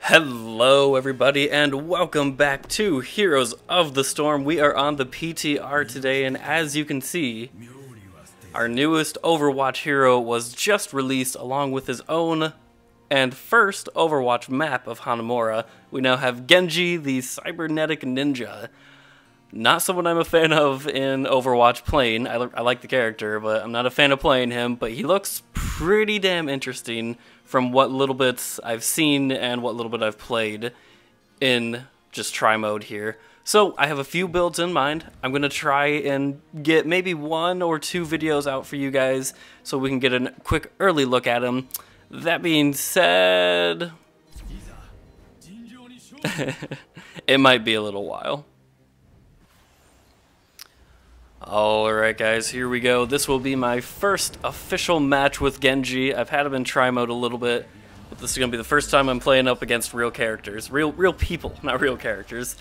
Hello everybody and welcome back to Heroes of the Storm. We are on the PTR today, and as you can see, our newest Overwatch hero was just released along with his own and first Overwatch map of Hanamura. We now have Genji, the cybernetic ninja. Not someone I'm a fan of in Overwatch playing. I like the character, but I'm not a fan of playing him, but he looks pretty damn interesting from what little bits I've seen and what little bit I've played in just try mode here. So I have a few builds in mind. I'm going to try and get maybe 1 or 2 videos out for you guys so we can get a quick early look at him. That being said, it might be a little while. Alright guys, here we go. This will be my first official match with Genji. I've had him in try mode a little bit, but this is going to be the first time I'm playing up against real characters. Real people, not real characters.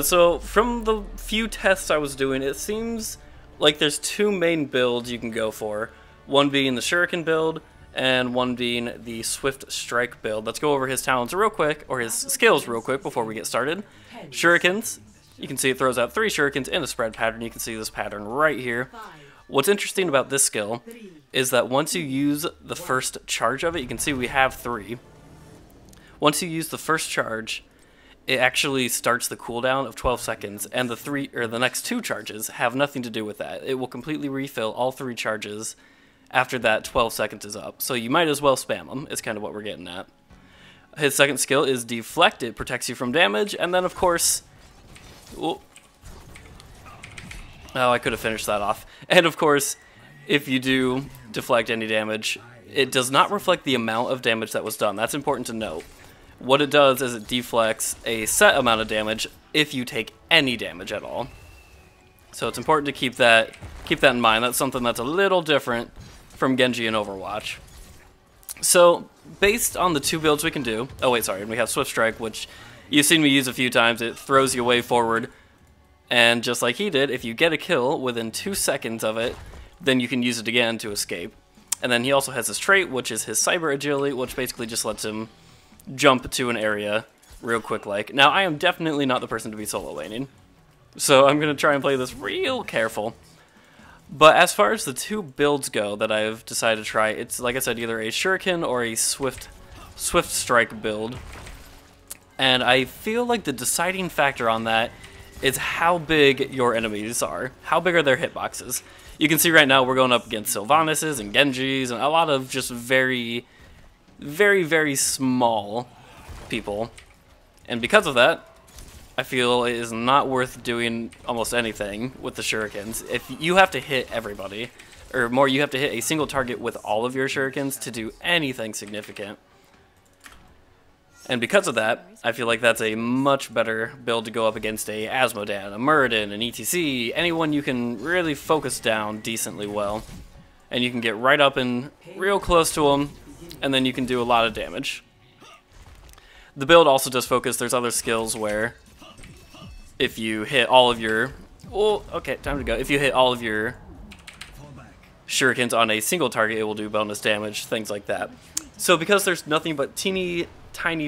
So from the few tests I was doing, it seems like there's 2 main builds you can go for. One being the Shuriken build, and one being the Swiftstrike build. Let's go over his talents real quick, or his skills real quick before we get started. Shurikens. You can see it throws out 3 shurikens in a spread pattern. You can see this pattern right here. What's interesting about this skill is that once you use the first charge of it, you can see we have 3. Once you use the first charge, it actually starts the cooldown of 12 seconds, and the next 2 charges have nothing to do with that. It will completely refill all 3 charges after that 12 seconds is up. So you might as well spam them, is kind of what we're getting at. His second skill is Deflect. It protects you from damage, and then of course... Oh, I could have finished that off. And of course, if you do deflect any damage, it does not reflect the amount of damage that was done. That's important to note. What it does is it deflects a set amount of damage if you take any damage at all. So it's important to keep that in mind. That's something that's a little different from Genji in Overwatch. So, based on the 2 builds we can do... Oh wait, sorry, and we have Swiftstrike, which... You've seen me use a few times. It throws you way forward, and just like he did, if you get a kill within 2 seconds of it, then you can use it again to escape. And then he also has his trait, which is his cyber agility, which basically just lets him jump to an area real quick like. Now, I am definitely not the person to be solo laning, so I'm going to try and play this real careful. But as far as the 2 builds go that I've decided to try, it's, like I said, either a Shuriken or a Swiftstrike build. And I feel like the deciding factor on that is how big your enemies are. How big are their hitboxes? You can see right now we're going up against Sylvanas and Genjis and a lot of just very, very, very small people. And because of that, I feel it is not worth doing almost anything with the shurikens. If you have to hit everybody, or more, you have to hit a single target with all of your shurikens to do anything significant. And because of that, I feel like that's a much better build to go up against a Asmodan, a Muradin, an ETC, anyone you can really focus down decently well. And you can get right up and real close to them, and then you can do a lot of damage. The build also does focus, there's other skills where if you hit all of your... Oh, okay, time to go. If you hit all of your shurikens on a single target, it will do bonus damage, things like that. So because there's nothing but tiny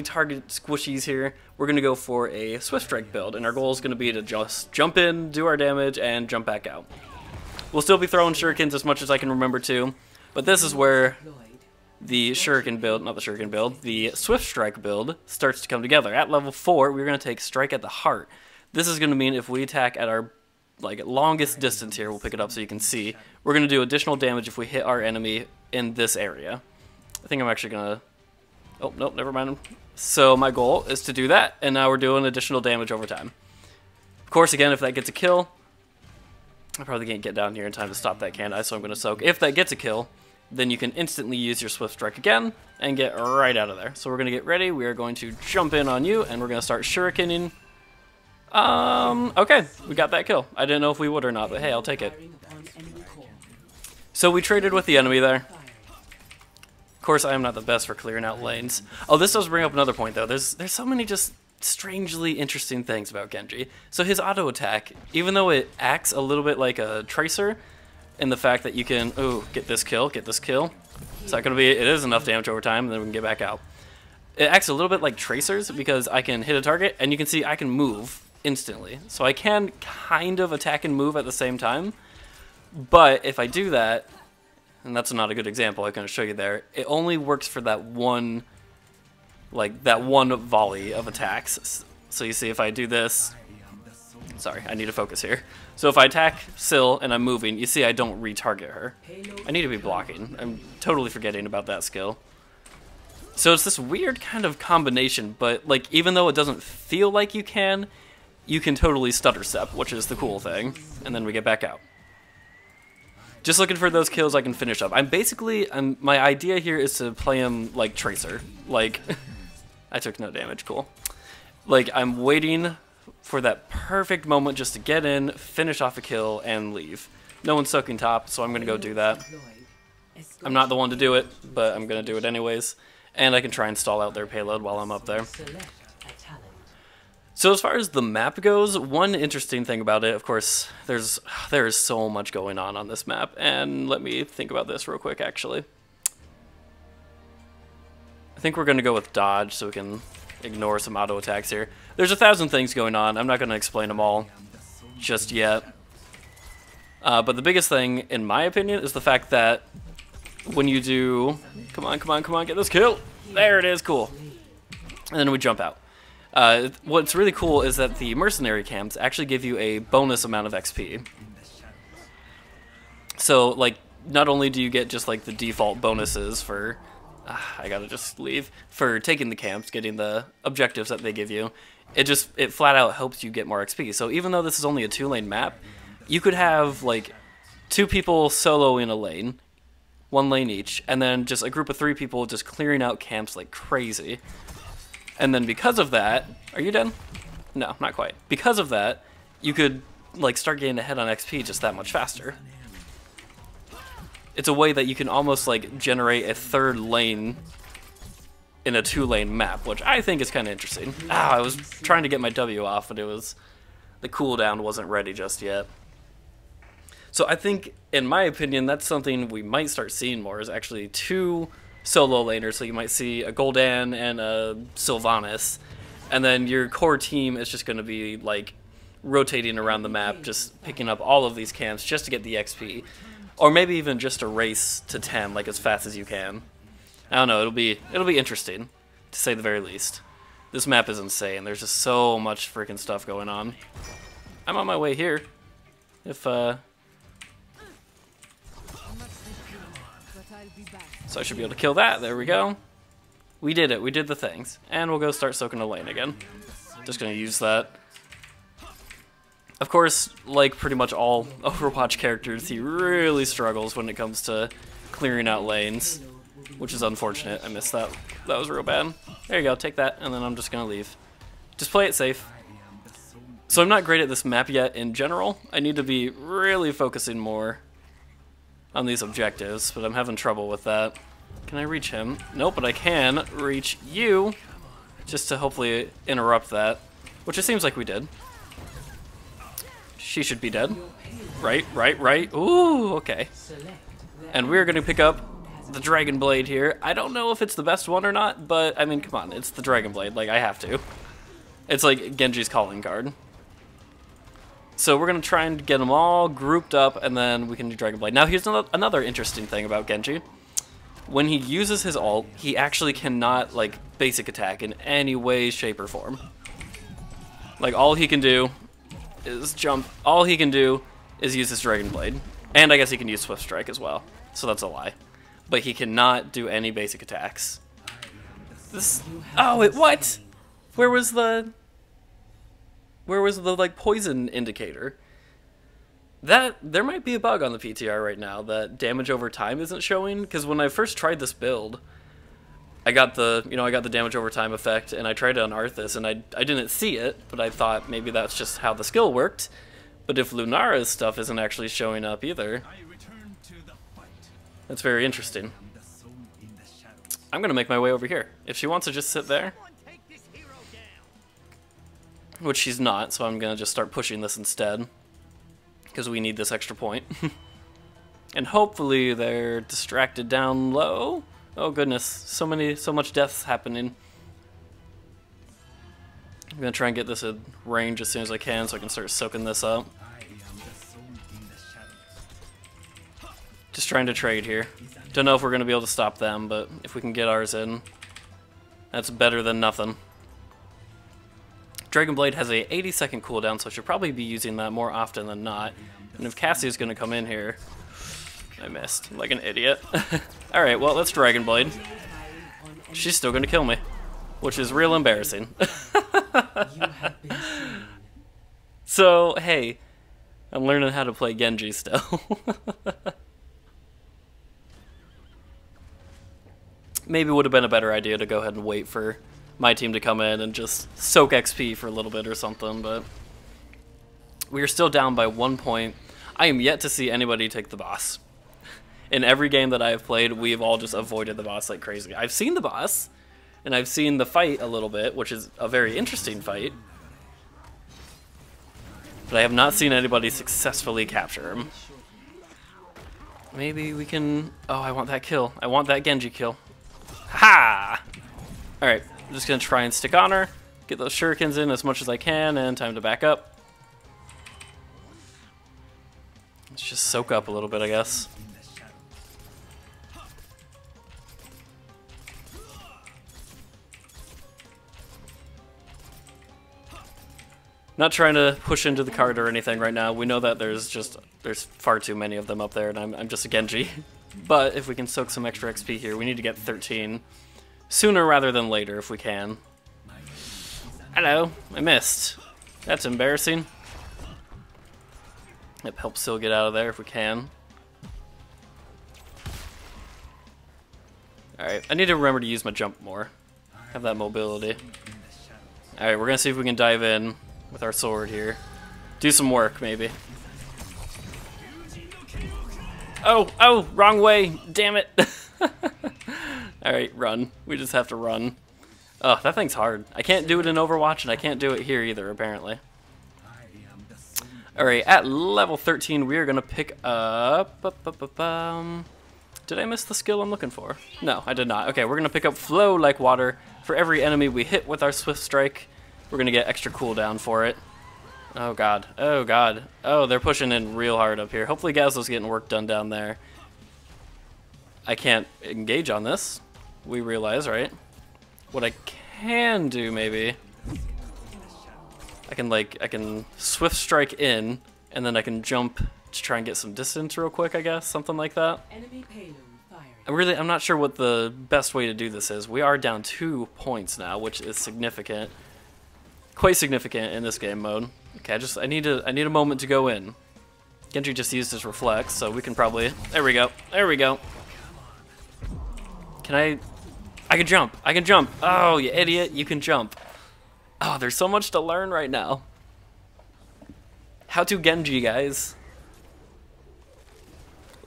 target squishies here, we're going to go for a Swiftstrike build, and our goal is going to be to just jump in, do our damage, and jump back out. We'll still be throwing shurikens as much as I can remember to, but this is where the Shuriken build, not the Shuriken build, the Swiftstrike build starts to come together. At level 4, we're going to take Strike at the Heart. This is going to mean if we attack at our longest distance here, we'll pick it up so you can see, we're going to do additional damage if we hit our enemy in this area. I think I'm actually going to... Oh, nope, never mind. So my goal is to do that, and now we're doing additional damage over time. Of course, again, if that gets a kill, I probably can't get down here in time to stop that, can I? So I'm going to soak. If that gets a kill, then you can instantly use your Swiftstrike again and get right out of there. So we're going to get ready. We are going to jump in on you, and we're going to start shurikening. Okay, we got that kill. I didn't know if we would or not, but hey, I'll take it. So we traded with the enemy there. Of course, I am not the best for clearing out lanes. Oh, this does bring up another point, though. There's so many just strangely interesting things about Genji. So his auto attack, even though it acts a little bit like a tracer, in the fact that you can, ooh, get this kill. It's not going to be, it is enough damage over time, and then we can get back out. it acts a little bit like tracers because I can hit a target and you can see I can move instantly. So I can kind of attack and move at the same time. But if I do that, and that's not a good example, I'm going to show you there, it only works for that one, like that one volley of attacks. So you see if I do this, sorry, I need to focus here. So if I attack Syl and I'm moving, you see I don't retarget her. I need to be blocking. I'm totally forgetting about that skill. So it's this weird kind of combination, but like even though it doesn't feel like you can totally stutter step, which is the cool thing. And then we get back out. Just looking for those kills I can finish up. My idea here is to play him like Tracer. Like, I took no damage, cool. Like, I'm waiting for that perfect moment just to get in, finish off a kill, and leave. No one's soaking top, so I'm going to go do that. I'm not the one to do it, but I'm going to do it anyways. And I can try and stall out their payload while I'm up there. So as far as the map goes, one interesting thing about it, of course, there is so much going on this map. And let me think about this real quick, actually. I think we're going to go with dodge so we can ignore some auto attacks here. There's 1,000 things going on. I'm not going to explain them all just yet. But the biggest thing, in my opinion, is the fact that when you do... Come on, come on, come on, get this kill! There it is, cool. And then we jump out. What's really cool is that the mercenary camps actually give you a bonus amount of XP. So, like, not only do you get just, like, the default bonuses for... I gotta just leave. For taking the camps, getting the objectives that they give you, it flat out helps you get more XP. So even though this is only a 2-lane map, you could have, like, 2 people solo in a lane, 1 lane each, and then just a group of 3 people just clearing out camps like crazy. And then because of that, are you done? No, not quite. Because of that, you could like start getting ahead on XP just that much faster. It's a way that you can almost like generate a 3rd lane in a 2-lane map, which I think is kind of interesting. I was trying to get my W off, but the cooldown wasn't ready just yet. So I think, in my opinion, that's something we might start seeing more, is actually 2 solo laners. So you might see a Gul'dan and a Sylvanas, and then your core team is just going to be like rotating around the map, just picking up all of these camps just to get the XP, or maybe even just a race to 10 like as fast as you can. I don't know, it'll be interesting, to say the very least. This map is insane. There's just so much freaking stuff going on. I'm on my way here. If so I should be able to kill that. There we go. We did it. We did the things. And we'll go start soaking a lane again. Just gonna use that. Of course, like pretty much all Overwatch characters, he really struggles when it comes to clearing out lanes, which is unfortunate. I missed that. That was real bad. There you go. Take that, and then I'm just gonna leave. Just play it safe. So I'm not great at this map yet in general. I need to be really focusing more on these objectives, but I'm having trouble with that. Can I reach him? Nope, but I can reach you, just to hopefully interrupt that, which it seems like we did. She should be dead. Right. Ooh, okay. And we're going to pick up the Dragon Blade here. I don't know if it's the best one or not, but, I mean, come on, it's the Dragon Blade, like, I have to. It's like Genji's calling card. So we're going to try and get them all grouped up, and then we can do Dragon Blade. Now here's another interesting thing about Genji. When he uses his ult, he actually cannot, like, basic attack in any way, shape, or form. Like, all he can do is jump. All he can do is use his Dragon Blade. And I guess he can use Swiftstrike as well. So that's a lie. But he cannot do any basic attacks. This... Oh, what? Where was the like poison indicator? There might be a bug on the PTR right now that damage over time isn't showing, because when I first tried this build, I got the damage over time effect, and I tried it on Arthas, and I didn't see it, but I thought maybe that's just how the skill worked. But if Lunara's stuff isn't actually showing up either, that's very interesting. I'm gonna make my way over here. If she wants to just sit there, which she's not, so I'm gonna just start pushing this instead, because we need this extra point. And hopefully they're distracted down low. Oh goodness, so much deaths happening. I'm gonna try and get this in range as soon as I can so I can start soaking this up. Just trying to trade here. Don't know if we're gonna be able to stop them, but if we can get ours in, that's better than nothing. Dragon Blade has a 80-second cooldown, so I should probably be using that more often than not. And if Cassie's gonna come in here, I missed, like an idiot. Alright, well, that's Dragon Blade. She's still gonna kill me, which is real embarrassing. So, hey, I'm learning how to play Genji still. Maybe would have been a better idea to go ahead and wait for my team to come in and just soak XP for a little bit or something, but we are still down by 1 point. I am yet to see anybody take the boss. In every game that I have played, we've all just avoided the boss like crazy. I've seen the boss, and I've seen the fight a little bit, which is a very interesting fight, but I have not seen anybody successfully capture him. Maybe we can... Oh, I want that kill. I want that Genji kill. Ha! Alright, I'm just going to try and stick on her, get those shurikens in as much as I can, and time to back up. Let's just soak up a little bit, I guess. Not trying to push into the cart or anything right now. We know that there's far too many of them up there, and I'm just a Genji. But if we can soak some extra XP here, we need to get 13. Sooner rather than later, if we can. Hello, I missed. That's embarrassing. Yep, help Syl get out of there if we can. Alright, I need to remember to use my jump more. Have that mobility. Alright, we're gonna see if we can dive in with our sword here. Do some work, maybe. Oh, wrong way. Damn it. Alright, run. We just have to run. Oh, that thing's hard. I can't do it in Overwatch, and I can't do it here either, apparently. Alright, at level 13, we are going to pick up... Did I miss the skill I'm looking for? No, I did not. Okay, we're going to pick up Flow Like Water. For every enemy we hit with our Swiftstrike, we're going to get extra cooldown for it. Oh god, oh god. Oh, they're pushing in real hard up here. Hopefully Gazlo's getting work done down there. I can't engage on this, we realize, right? What I can do, maybe... I can Swiftstrike in, and then I can jump to try and get some distance real quick, I guess, something like that. Enemy payload fired. I'm not sure what the best way to do this is. We are down 2 points now, which is significant. Quite significant in this game mode. Okay, I need a moment to go in. Genji just used his reflex, so we can probably... There we go. There we go. Can I can jump. I can jump. Oh, you idiot. You can jump. Oh, there's so much to learn right now. How to Genji, guys.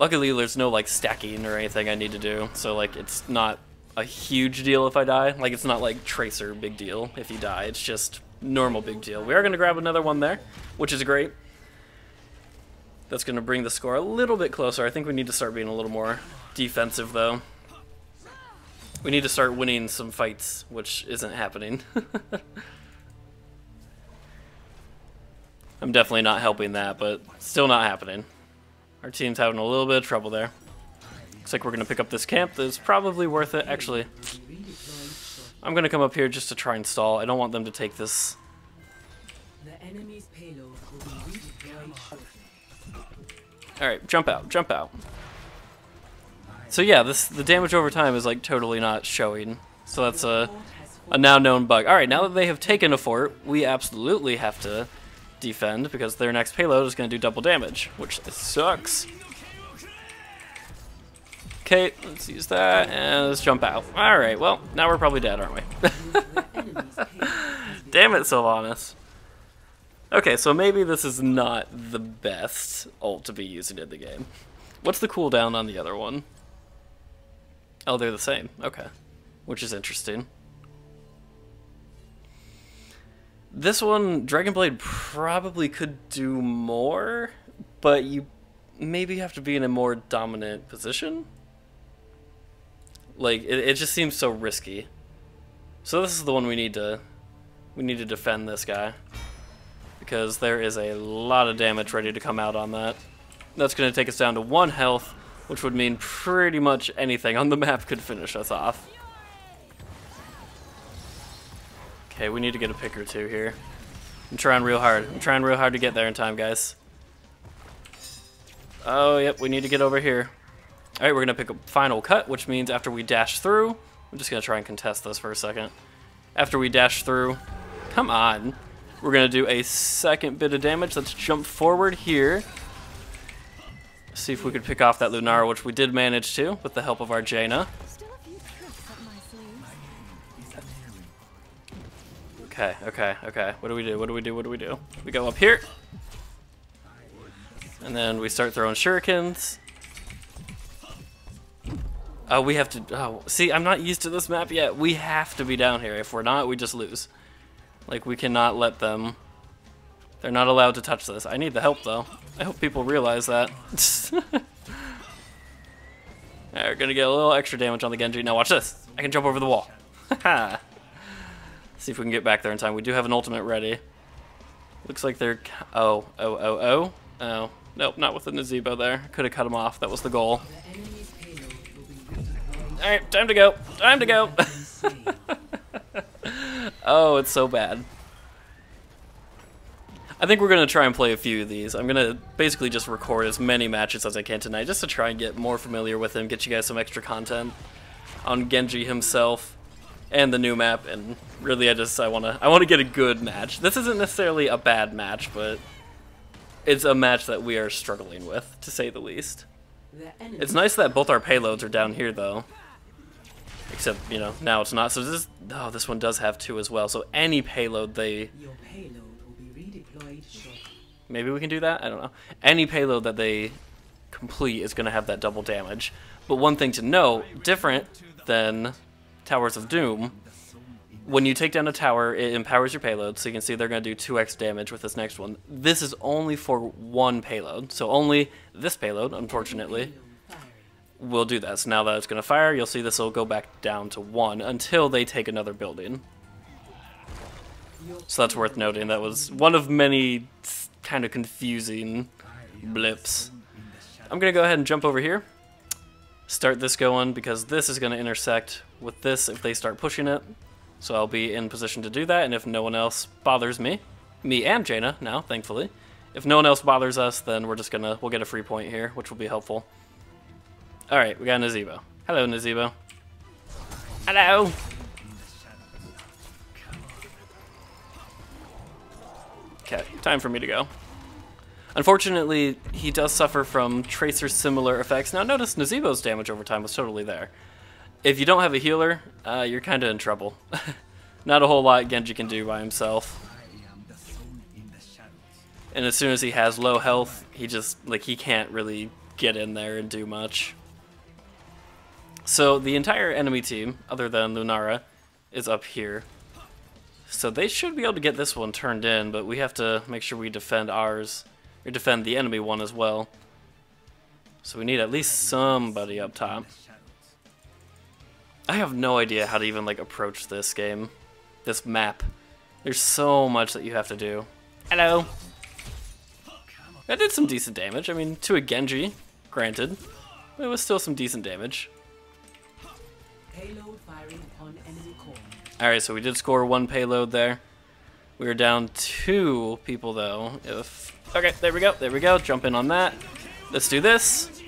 Luckily, there's no, like, stacking or anything I need to do, so, like, it's not a huge deal if I die. Like, it's not like Tracer big deal if you die. It's just normal big deal. We are going to grab another one there, which is great. That's going to bring the score a little bit closer. I think we need to start being a little more defensive, though. We need to start winning some fights, which isn't happening. I'm definitely not helping that, but still not happening. Our team's having a little bit of trouble there. Looks like we're going to pick up this camp. That's probably worth it, actually. I'm going to come up here just to try and stall. I don't want them to take this. The enemy's payload will be redeployed shortly. Alright, jump out, jump out. So yeah, the damage over time is like totally not showing. So that's a now known bug. Alright, now that they have taken a fort, we absolutely have to defend because their next payload is going to do double damage, which sucks. Okay, let's use that and let's jump out. Alright, well, now we're probably dead, aren't we? Damn it, Sylvanas. Okay, so maybe this is not the best ult to be using in the game. What's the cooldown on the other one? Oh, they're the same. Okay. Which is interesting. This one, Dragon Blade probably could do more, but you maybe have to be in a more dominant position. Like, it just seems so risky. So this is the one we need to We need to defend this guy, because there is a lot of damage ready to come out on that. That's going to take us down to 1 health, which would mean pretty much anything on the map could finish us off. Okay, we need to get a pick or two here. I'm trying real hard. I'm trying real hard to get there in time, guys. Oh, yep, we need to get over here. Alright, we're going to pick a final cut, which means after we dash through... I'm just going to try and contest this for a second. After we dash through... Come on. We're going to do a second bit of damage. Let's jump forward here. See if we could pick off that Lunara, which we did manage to, with the help of our Jaina. Okay, okay, okay. What do we do? What do we do? What do we do? We go up here. And then we start throwing shurikens. Oh, we have to... Oh, see, I'm not used to this map yet. We have to be down here. If we're not, we just lose. Like, we cannot let them... They're not allowed to touch this. I need the help, though. I hope people realize that. Alright, we're gonna get a little extra damage on the Genji. Now watch this. I can jump over the wall. Haha. See if we can get back there in time. We do have an ultimate ready. Looks like they're... Oh. Nope, not with the Nazebo there. Could have cut him off. That was the goal. Alright, time to go. Time to go. Oh, it's so bad. I think we're going to try and play a few of these. I'm going to basically just record as many matches as I can tonight, just to try and get more familiar with him, get you guys some extra content on Genji himself and the new map. And really, I want to get a good match. This isn't necessarily a bad match, but it's a match that we are struggling with, to say the least. It's nice that both our payloads are down here, though. Except, you know, now it's not. So this one does have 2 as well. So any payload they... Maybe we can do that? I don't know. Any payload that they complete is going to have that double damage. But one thing to note, different than Towers of Doom, when you take down a tower, it empowers your payload. So you can see they're going to do 2x damage with this next one. This is only for 1 payload. So only this payload, unfortunately, will do that. So now that it's going to fire, you'll see this will go back down to 1 until they take another building. So that's worth noting. That was one of many kind of confusing blips. I'm going to go ahead and jump over here. Start this going because this is going to intersect with this if they start pushing it. So I'll be in position to do that, and if no one else bothers me and Jaina now, thankfully. If no one else bothers us, then we'll get a free point here, which will be helpful. Alright, we got Nazebo. Hello, Nazebo. Hello! Okay, time for me to go. Unfortunately, he does suffer from Tracer similar effects. Now notice Nazebo's damage over time was totally there. If you don't have a healer, you're kind of in trouble. Not a whole lot Genji can do by himself. And as soon as he has low health, he can't really get in there and do much. So the entire enemy team, other than Lunara, is up here. So they should be able to get this one turned in, but we have to make sure we defend ours, or defend the enemy one as well. So we need at least somebody up top. I have no idea how to even approach this game, this map. There's so much that you have to do. Hello! I did some decent damage. I mean, to a Genji, granted, but it was still some decent damage. Payload firing upon enemy core. Alright, so we did score 1 payload there. We were down 2 people though. Okay, there we go, jump in on that. Let's do this.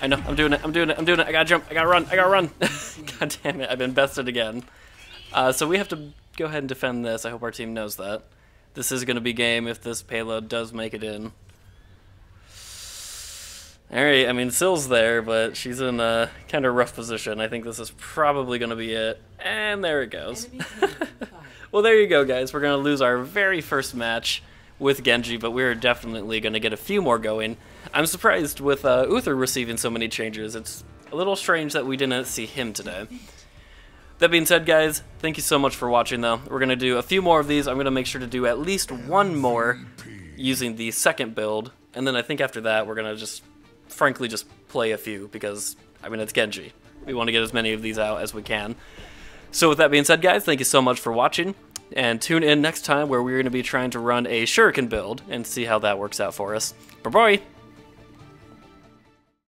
I know, I'm doing it, I gotta jump, I gotta run. God damn it, I've been bested again. So we have to go ahead and defend this. I hope our team knows that. This is gonna be game if this payload does make it in. Alright, I mean, Syl's there, but she's in a kind of rough position. I think this is probably going to be it. And there it goes. Well, there you go, guys. We're going to lose our very first match with Genji, but we're definitely going to get a few more going. I'm surprised with Uther receiving so many changes. It's a little strange that we didn't see him today. That being said, guys, thank you so much for watching, though. We're going to do a few more of these. I'm going to make sure to do at least 1 more using the second build. And then I think after that, we're going to frankly just play a few because, I mean, it's Genji. We want to get as many of these out as we can. So with that being said, guys, thank you so much for watching. And tune in next time where we're going to be trying to run a shuriken build and see how that works out for us. Bye-bye!